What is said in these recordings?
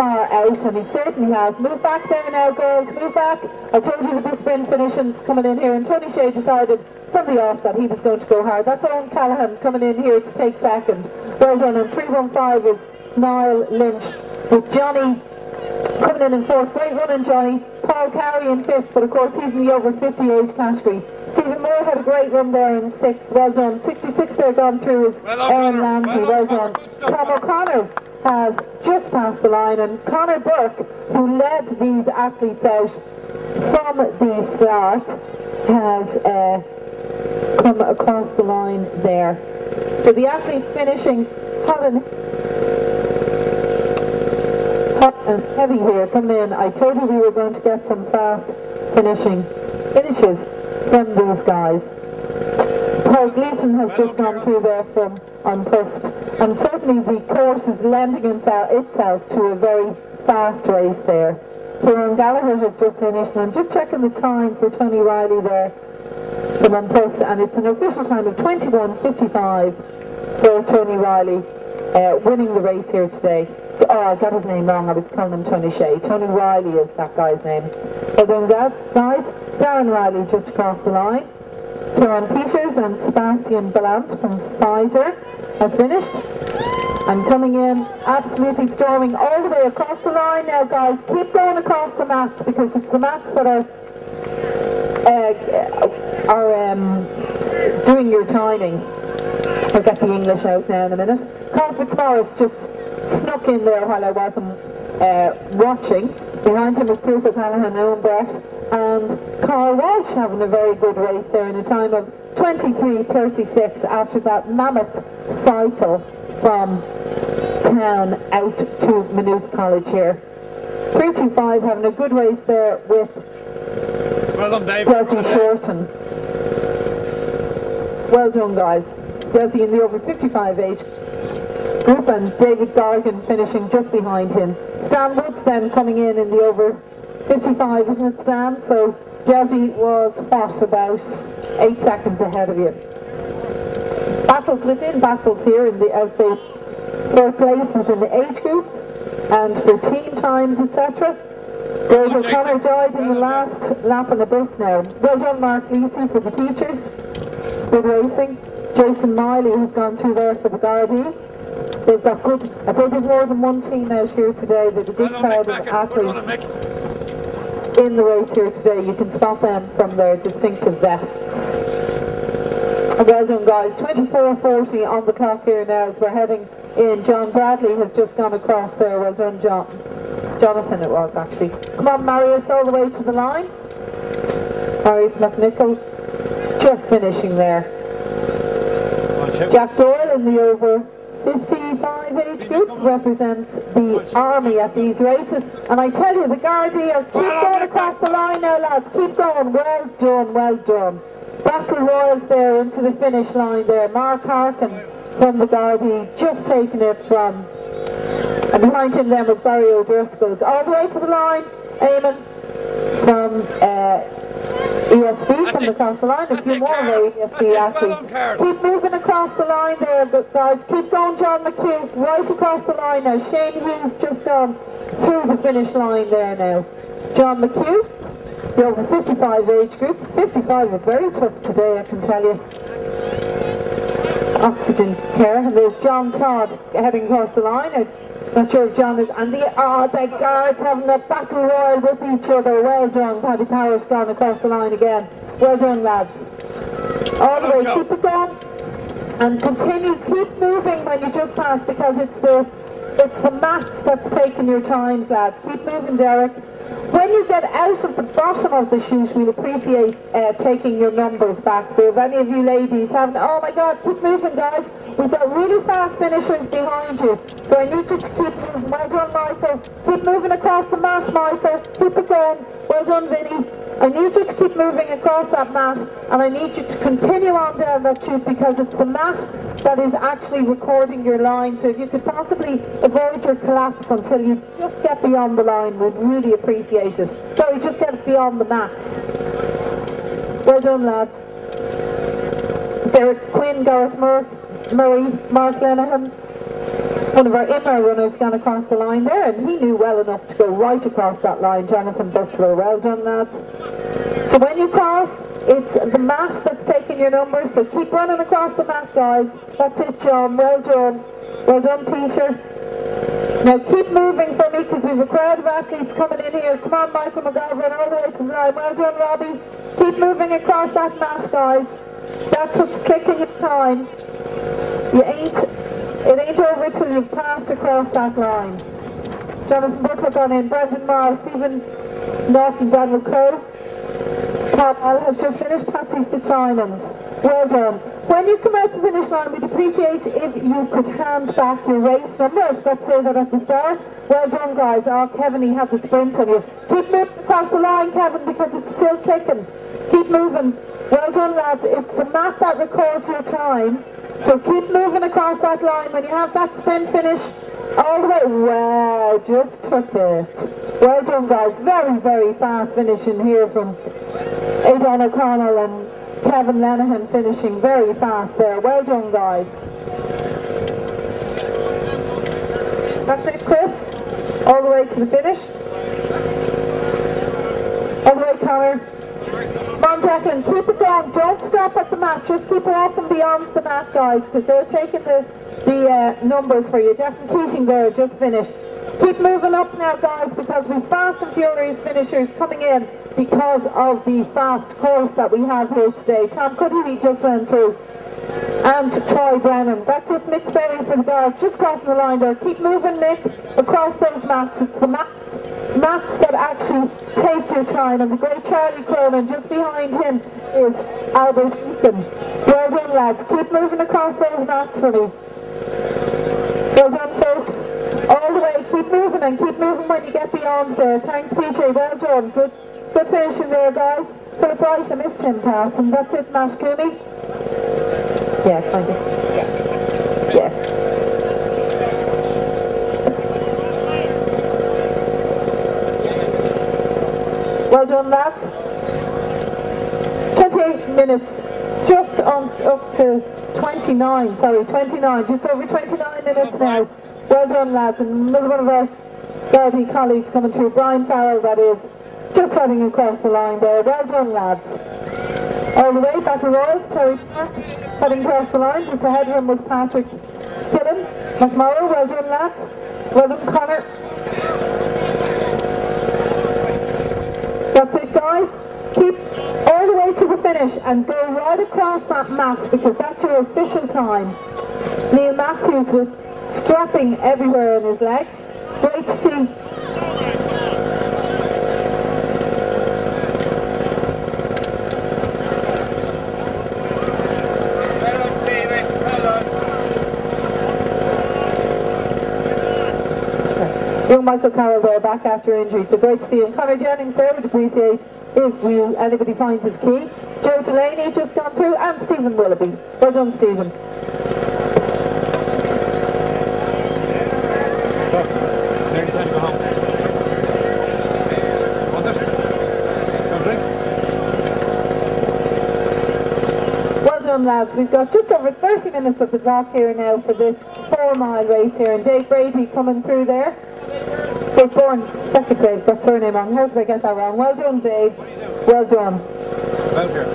far out, and he certainly has. Move back there now, girls, move back. I told you the big sprint finishing's coming in here, and Tony Shea decided from the off that he was going to go hard. That's Owen Callaghan coming in here to take second. Well done, and 315 is Niall Lynch, with Johnny coming in fourth. Great running, Johnny. Paul Carey in fifth, but of course he's in the over 50 age category. Stephen Moore had a great run there in sixth. Well done. 66 there gone through is Aaron Lansley. Well done. Tom O'Connor has just passed the line, and Conor Burke, who led these athletes out from the start, has come across the line there. So the athletes finishing hot and heavy here coming in. I told you we were going to get some fast finishes from these guys. Paul Gleeson has just gone through there from unpushed, and certainly the course is lending itself to a very fast race there. Kieran Gallagher has just finished, and I'm just checking the time for Tony Riley there from unpushed, and it's an official time of 21:55 for Tony Riley, winning the race here today. Oh, I got his name wrong. I was calling him Tony Shea. Tony Riley is that guy's name. Well done, guys. Darren Riley just across the line. Kieran Peters and Sebastian Ballant from Pfizer has finished. And coming in, absolutely storming all the way across the line now, guys. Keep going across the mats, because it's the mats that are doing your timing. I'll get the English out now in a minute. Carl Fitzmaurice just snuck in there while I wasn't watching. Behind him is Bruce O'Callaghan, Owen Brett, and Carl Walsh having a very good race there in a time of 23:36 after that mammoth cycle from town out to Maynooth College here. 325 having a good race there with Delphi Shorten. Well done, guys. Delphi in the over 55 age group, and David Gargan finishing just behind him. Stan Woods then coming in the over 55, isn't it, Stan? So Delphi was what, about 8 seconds ahead of you. Battles within battles here in the, as they third place within the age groups, and for team times, etc. Gerald O'Connor died in the last lap and a bit now. Well done, Mark Leesey, for the teachers. Good racing. Jason Miley has gone through there for the Gardaí. They've got good, I think there's more than one team out here today. There's a good crowd of athletes in the race here today. You can spot them from their distinctive vests. Well done, guys. 24:40 on the clock here now as we're heading in. John Bradley has just gone across there. Well done, Jonathan it was actually. Come on, Marius, all the way to the line. Marius McNichol just finishing there. Jack Doyle in the over 55 age group represents the army at these races, and I tell you, the Gardaí are keep going across the line now, lads. Keep going. Well done, well done. Battle Royals there into the finish line there. Mark Harkin from the Gardaí just taking it from, and behind him then was Barry O'Driscoll. All the way to the line, Eamon from ESB coming across the line. A few more of our ESB athletes. Keep moving across the line there, guys. Keep going, John McHugh, right across the line now. Shane Hughes just gone through the finish line there now. John McHugh, the over 55 age group. 55 is very tough today, I can tell you. Oxygen care. And there's John Todd heading across the line. I'm not sure if John is, and the guards having a battle royal with each other. Well done. Paddy Power's gone across the line again. Well done, lads. All the way, keep it going and continue, keep moving when you just pass, because it's the mats that's taking your time, lads. Keep moving, Derek. When you get out of the bottom of the chute, we'll appreciate taking your numbers back. So if any of you ladies haven't, oh my God, keep moving, guys. We've got really fast finishers behind you, so I need you to keep moving. Well done, Michael. Keep moving across the mat, Michael. Keep it going. Well done, Vinny. I need you to keep moving across that mat, and I need you to continue on down that chute, because it's the mat that is actually recording your line. So if you could possibly avoid your collapse until you just get beyond the line, we'd really appreciate it. Sorry, just get beyond the mat. Well done, lads. Derek Quinn, Gareth Murray, Mark Lenehan. one of our IMA runners gone across the line there, and he knew well enough to go right across that line. Jonathan Butler, well done, lads. So when you cross, it's the mat that's taking your number, so keep running across the mat, guys. That's it, John, well done. Well done, Peter. Now keep moving for me, because we have a crowd of athletes coming in here. Come on, Michael McGovern, all the way to the line. Well done, Robbie. Keep moving across that mat, guys. That's what's clicking your time. It ain't over till you've passed across that line. Jonathan Butler gone in, Brendan Morris, Stephen Norton, Daniel Coe. Carl has just finished, Patsy Fitzsimons. Well done. When you come out the finish line, we'd appreciate if you could hand back your race number. I forgot to say that at the start. Well done, guys. Oh, Kevin, he had the sprint on you. Keep moving across the line, Kevin, because it's still ticking. Keep moving. Well done, lads. It's the map that records your time. So keep moving across that line. When you have that sprint finish, all the way. Wow, just took it. Well done, guys. Very, very fast finishing here from Aidan O'Connell and Kevin Lenihan, finishing very fast there. Well done, guys. That's it, Chris. All the way to the finish. All the way, Connor. Come on, Declan, keep it going. Don't stop at the mat. Just keep walking beyond the mat, guys, because they're taking the numbers for you. Declan Keating there, just finished. Keep moving up now, guys, because we've fast and furious finishers coming in because of the fast course that we have here today. Tom Cuddy just went through. And Troy Brennan. That's it, Mick Berry for the guards. Just crossing the line there. Keep moving, Mick, across those mats. It's the mats that actually take your time. And the great Charlie Cronin, just behind him is Albert Ethan. Well done, lads. Keep moving across those mats for me. Well done, folks. All the way. Keep moving, and keep moving when you get beyond there. Thanks, PJ. Well done. Good finishing there, guys. Philip Wright, I missed him passing. That's it, Matt Cooney. Yeah, kind of. Yeah. Well done, lads. 28 minutes, just on up to 29, just over 29 minutes now. Well done, lads. And another one of our Gardaí colleagues coming through, Brian Farrell, that is, just heading across the line there. Well done, lads. All the way, Battle Royals, Terry Park, heading across the line. Just ahead of him was Patrick Killen. McMorrow, well done, lads. Well done, Connor. That's it, guys. Keep all the way to the finish and go right across that mat, because that's your official time. Neil Matthews was strapping everywhere in his legs. Great to see. Young Michael Carroll there, back after injury, so great to see him. Conor Jennings there, would appreciate if anybody finds his key. Joe Delaney just gone through, and Stephen Willoughby. Well done, Stephen. Well done, lads. We've got just over 30 minutes of the clock here now for this 4-mile race here, and Dave Brady coming through there. Dave Bourne, second Dave, got surname wrong. How did I get that wrong? Well done, Dave. Well done. Pleasure.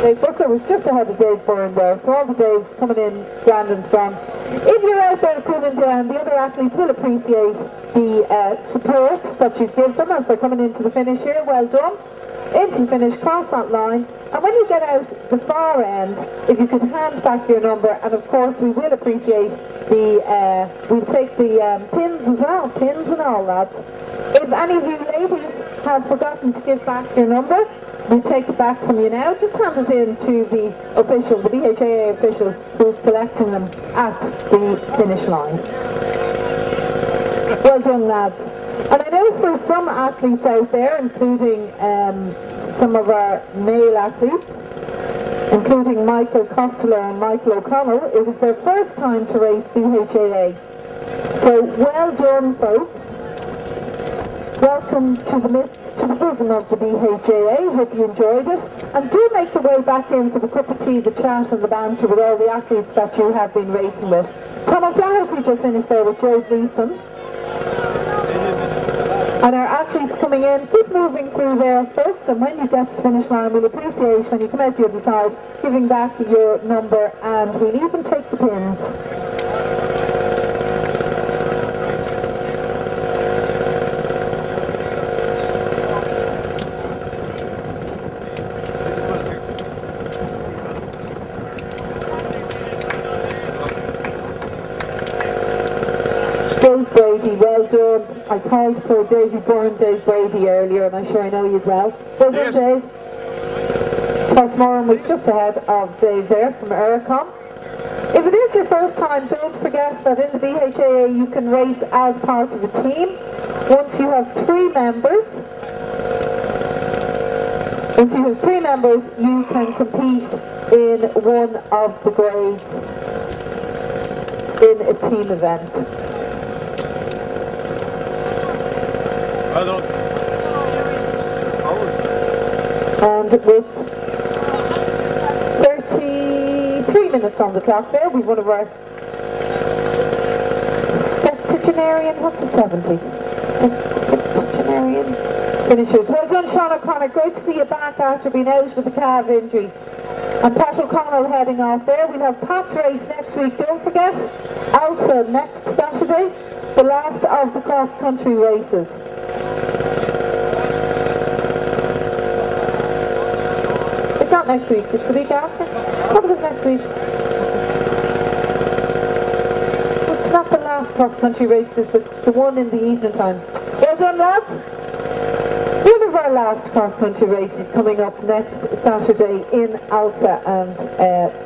Dave Butler was just ahead of Dave Bourne there, so all the Daves coming in grand and strong. If you're out there cooling down, the other athletes will appreciate the support that you give them as they're coming into the finish here. Well done. Into the finish, cross that line, and when you get out the far end, if you could hand back your number, and of course we will appreciate we'll take the pins as well, pins and all, lads. If any of you ladies have forgotten to give back your number, we'll take it back from you now. Just hand it in to the official, the BHAA official, who's collecting them at the finish line. Well done, lads. And I know for some athletes out there, including some of our male athletes, including Michael Costello and Michael O'Connell, it was their first time to race BHAA. So well done, folks. Welcome to the midst, to the bosom of the BHAA. Hope you enjoyed it. And do make your way back in for the cup of tea, the chat and the banter with all the athletes that you have been racing with. Tom O'Flaherty just finished there with Joe Gleeson. And our athletes coming in, keep moving through there first, and when you get to the finish line, we'll appreciate when you come out the other side, giving back your number, and we'll even take the pins. Dave Brady, well done. I called for Davey Byrne, Dave Brady earlier, and I'm sure I know you as well. Well done, Dave. Tasmoran was just ahead of Dave there from Aircom. If it is your first time, don't forget that in the BHAA you can race as part of a team. Once you have 3 members, you can compete in one of the grades in a team event. And with 33 minutes on the clock there, we've one of our septuagenarian, what's a 70? Septuagenarian finishers. Well done, Sean O'Connor, great to see you back after being out with a calf injury. And Pat O'Connell heading off there. We'll have Pat's race next week, don't forget. Alpha next Saturday, the last of the cross-country races. It's not next week, it's the week after. What was next week? It's not the last cross-country race, it's the one in the evening time. Well done, lads. One of our last cross-country races coming up next Saturday in Alpha, and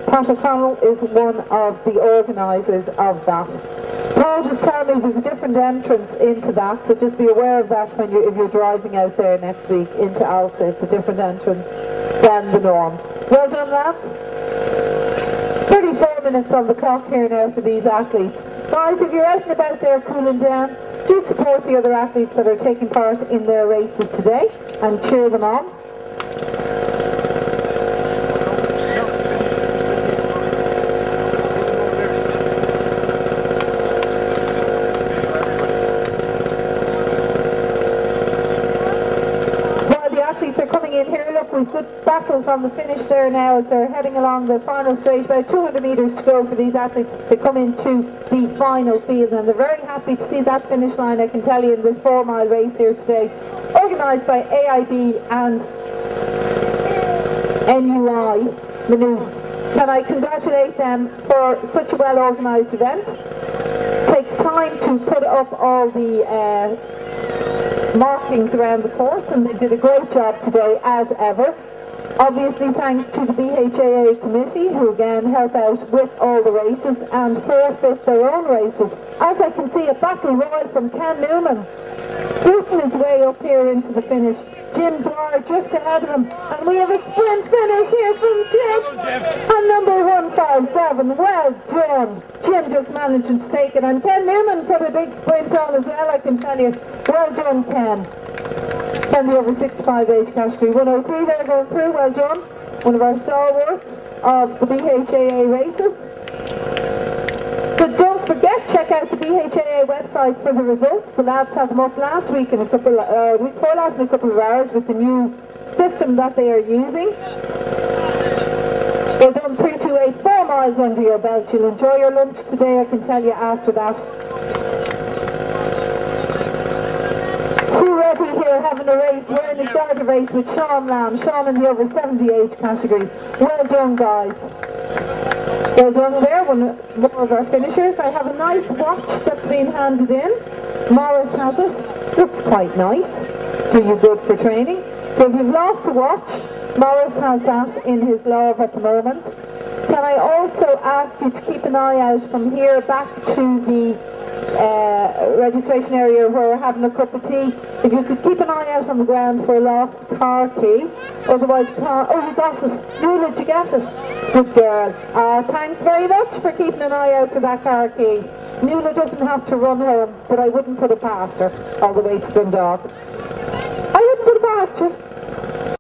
Pat O'Connell is one of the organisers of that. Paul just told me there's a different entrance into that, so just be aware of that when if you're driving out there next week into Alpha. It's a different entrance than the norm. Well done, lads. 34 minutes on the clock here now for these athletes. Guys, if you're out and about there cooling down, do support the other athletes that are taking part in their races today and cheer them on. We've good battles on the finish there now as they're heading along the final straight. About 200 metres to go for these athletes to come into the final field, and they're very happy to see that finish line, I can tell you, in this 4-mile race here today, organised by AIB and NUI. Can I congratulate them for such a well organised event. It takes time to put up all the markings around the course, and they did a great job today as ever. Obviously thanks to the BHAA committee, who again help out with all the races and forfeit their own races. As I can see, a battle royal from Ken Newman booting his way up here into the finish. Jim Dwyer just ahead of him, and we have a sprint finish here from Jim and number 157. Well done. Jim just managing to take it, and Ken Newman put a big sprint on as well, I can tell you. Well done, Ken. And the over 65 age category, 103 there going through. Well done. One of our stalwarts of the BHAA races. But don't forget, check out the BHAA website for the results. The lads had them up last week and week before last in a couple of hours with the new system that they are using. They've done 328, 4 miles under your belt. You'll enjoy your lunch today, I can tell you, after that. Who ready here having a race? We're in the start of race with Sean Lamb. Sean in the over 70 age category. Well done, guys. Well done there, one more of our finishers. I have a nice watch that's been handed in. Morris has it. Looks quite nice. Do you good for training. So if you've lost a watch, Morris has that in his glove at the moment. Can I also ask you to keep an eye out from here back to the registration area where we're having a cup of tea. If you could keep an eye out on the ground for a lost car key. Otherwise, oh, you got it. Nuala, did you get it? Good girl. Thanks very much for keeping an eye out for that car key. Nuala doesn't have to run home, but I wouldn't put it past her all the way to Dundalk. past you.